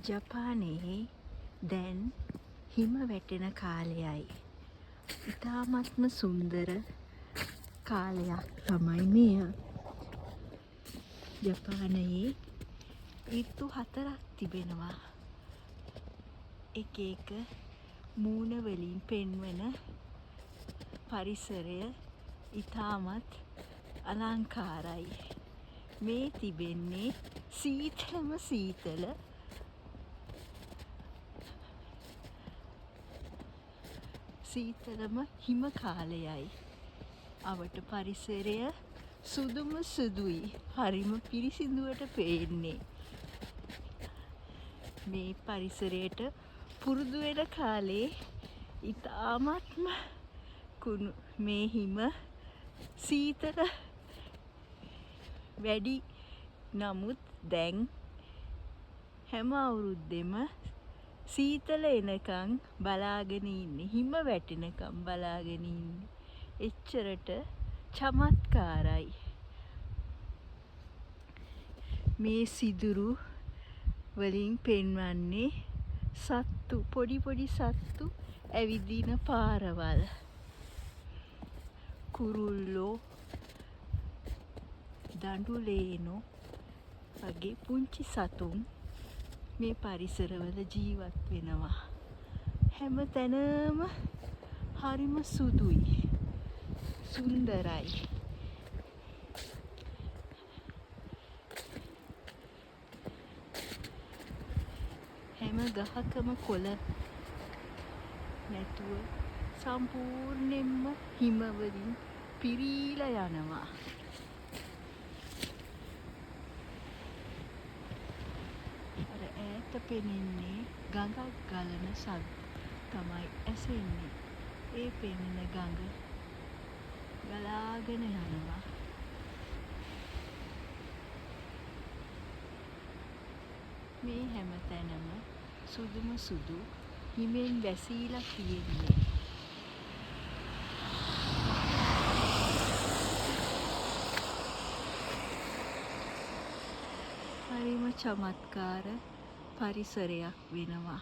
ජපානයේ දැන් හිම වැටෙන කාලයයි. ඉතාමත්ම සුන්දර කාලයක් තමයි මෙය. ජපානයේ ඍතු 4ක් තිබෙනවා. එක එක මූණ වලින් පෙන්වන පරිසරය ඉතාමත් අලංකාරයි. මේ තිබෙන්නේ සීතලම සීතලම හිම කාලයයි. අවට පරිසරය සුදුම සුදුයි. හරිම පිරිසිදුවට පේන්නේ. මේ පරිසරයට පුරුදු වෙන කාලේ ඉතාමත්ම මේ හිම සීතල වැඩි. නමුත් දැන් හැම අවුරුද්දෙම සීතල එනකන් බලාගෙන ඉන්නේ. හිම වැටෙනකන් බලාගෙන ඉන්නේ. එච්චරට චමත්කාරයි. මේ සිදුරු වලින් පෙන්වන්නේ සත්තු, පොඩි පොඩි සත්තු ඇවිදින පාරවල්. කුරුල්ලෝ, දඬුලේනෝ වගේ පුංචි සතුන් මේ පරිසරවල ජීවත් වෙනවා. හැම තැනම හරිම සුදුයි, සුන්දරයි. හැම ගහකම කොළ නැතුව සම්පූර්ණයෙන්ම හිම වලින් පිරීලා යනවා. අර ඈත පෙනෙන්නේ ගඟක් ගලන සද්ද තමයි ඇසෙන්නේ. ඒ පෙනෙන ගඟ ගලාගෙන යනවා. මේ හැම තැනම සුදුම සුදු හිමෙන් වැසීලා තියෙන්නේ. හරිම චමත්කාර පරිසරයක් වෙනවා.